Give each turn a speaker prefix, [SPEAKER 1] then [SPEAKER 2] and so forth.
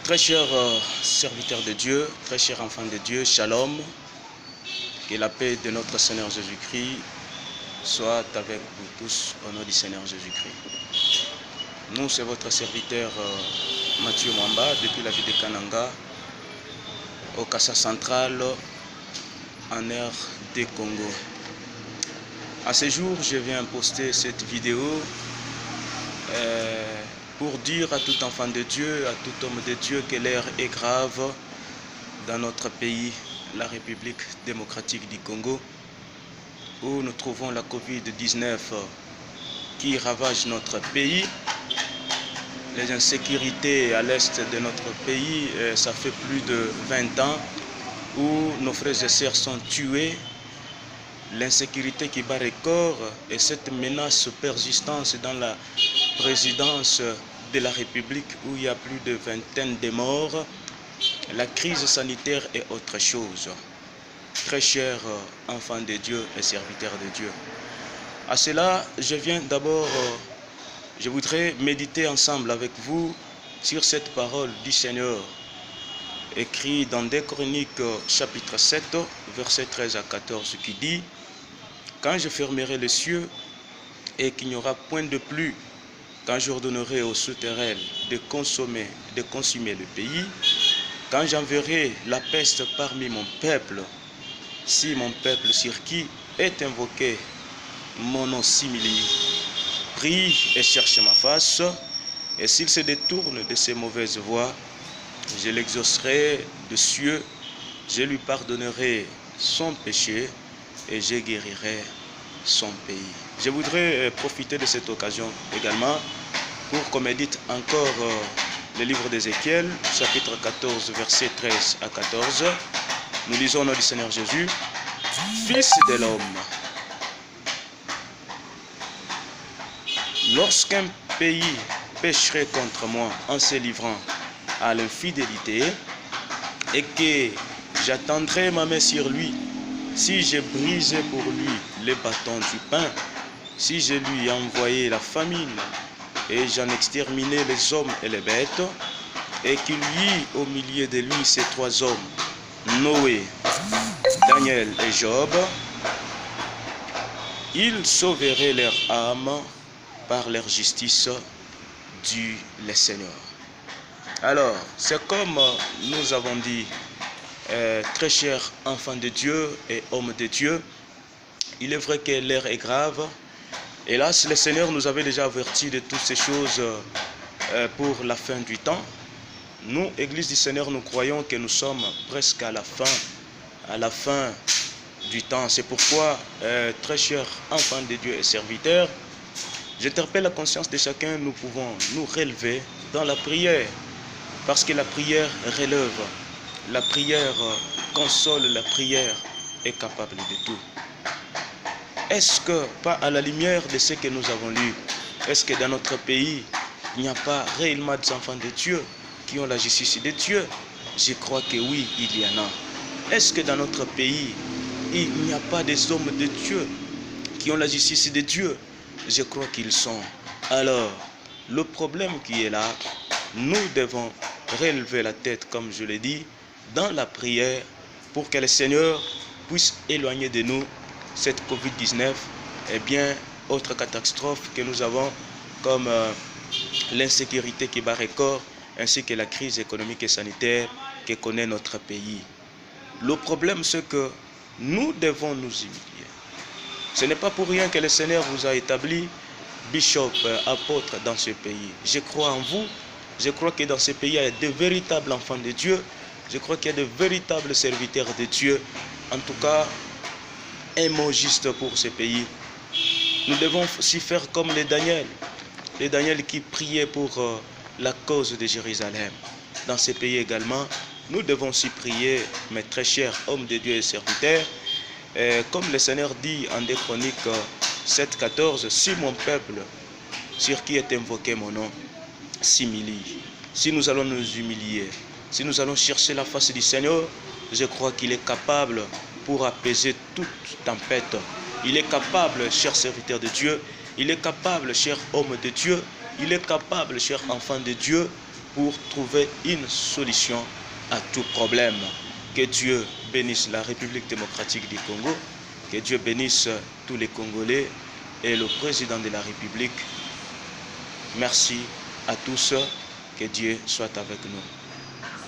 [SPEAKER 1] Très chers serviteurs de Dieu, très chers enfants de Dieu, shalom, que la paix de notre Seigneur Jésus-Christ soit avec vous tous au nom du Seigneur Jésus-Christ. Nous, c'est votre serviteur Mathieu Mwamba, depuis la ville de Kananga, au Kassa Central, en RD Congo. À ce jour, je viens poster cette vidéo pour dire à tout enfant de Dieu, à tout homme de Dieu que l'heure est grave dans notre pays, la République démocratique du Congo, où nous trouvons la Covid-19 qui ravage notre pays. Les insécurités à l'est de notre pays, ça fait plus de 20 ans où nos frères et sœurs sont tués. L'insécurité qui bat record et cette menace persistante dans la présidence de la République où il y a plus de vingtaine de morts, la crise sanitaire est autre chose. Très chers enfants de Dieu et serviteurs de Dieu. À cela, je voudrais méditer ensemble avec vous sur cette parole du Seigneur, écrite dans 2 Chroniques chapitre 7, versets 13 à 14, qui dit: quand je fermerai les cieux et qu'il n'y aura point de pluie, quand j'ordonnerai aux souterrains de consumer le pays, quand j'enverrai la peste parmi mon peuple, si mon peuple sur qui est invoqué mon nom s'humilie, prie et cherche ma face, et s'il se détourne de ses mauvaises voies, je l'exaucerai de cieux, je lui pardonnerai son péché et je guérirai son pays. Je voudrais profiter de cette occasion également pour qu'on médite encore le livre d'Ézéchiel, chapitre 14, versets 13 à 14. Nous lisons au nom du Seigneur Jésus. Fils de l'homme, lorsqu'un pays pécherait contre moi en se livrant à l'infidélité et que j'attendrai ma main sur lui, si je brisais pour lui les bâtons du pain, si je lui envoyais la famine et j'en exterminais les hommes et les bêtes, et qu'il y eut au milieu de lui ces trois hommes, Noé, Daniel et Job, ils sauveraient leur âme par leur justice, dit le Seigneur. Alors, c'est comme nous avons dit, très chers enfants de Dieu et hommes de Dieu, il est vrai que l'heure est grave. Hélas, le Seigneur nous avait déjà averti de toutes ces choses pour la fin du temps. Nous, Église du Seigneur, nous croyons que nous sommes presque à la fin du temps. C'est pourquoi, très chers enfants de Dieu et serviteurs, j'interpelle la conscience de chacun, nous pouvons nous relever dans la prière, parce que la prière relève, la prière console, la prière est capable de tout. Est-ce que, pas à la lumière de ce que nous avons lu, est-ce que dans notre pays, il n'y a pas réellement des enfants de Dieu qui ont la justice de Dieu? Je crois que oui, il y en a. Est-ce que dans notre pays, il n'y a pas des hommes de Dieu qui ont la justice de Dieu? Je crois qu'ils sont. Alors, le problème qui est là, nous devons relever la tête, comme je l'ai dit, dans la prière, pour que le Seigneur puisse éloigner de nous cette Covid-19 et bien autre catastrophe que nous avons comme l'insécurité qui bat record ainsi que la crise économique et sanitaire que connaît notre pays. Le problème, c'est que nous devons nous humilier. Ce n'est pas pour rien que le Seigneur vous a établi bishop, apôtre dans ce pays. Je crois en vous. Je crois que dans ce pays, il y a de véritables enfants de Dieu. Je crois qu'il y a de véritables serviteurs de Dieu. En tout cas, un mot juste pour ce pays. Nous devons aussi faire comme les Daniel qui priaient pour la cause de Jérusalem. Dans ce pays également, nous devons aussi prier, mes très chers hommes de Dieu et serviteurs, comme le Seigneur dit en 2 Chroniques 7, 14, si mon peuple, sur qui est invoqué mon nom, s'humilie, si nous allons nous humilier, si nous allons chercher la face du Seigneur, je crois qu'il est capable pour apaiser toute tempête. Il est capable, chers serviteurs de Dieu, il est capable, chers hommes de Dieu, il est capable, chers enfants de Dieu, pour trouver une solution à tout problème. Que Dieu bénisse la République démocratique du Congo, que Dieu bénisse tous les Congolais et le président de la République. Merci à tous, que Dieu soit avec nous.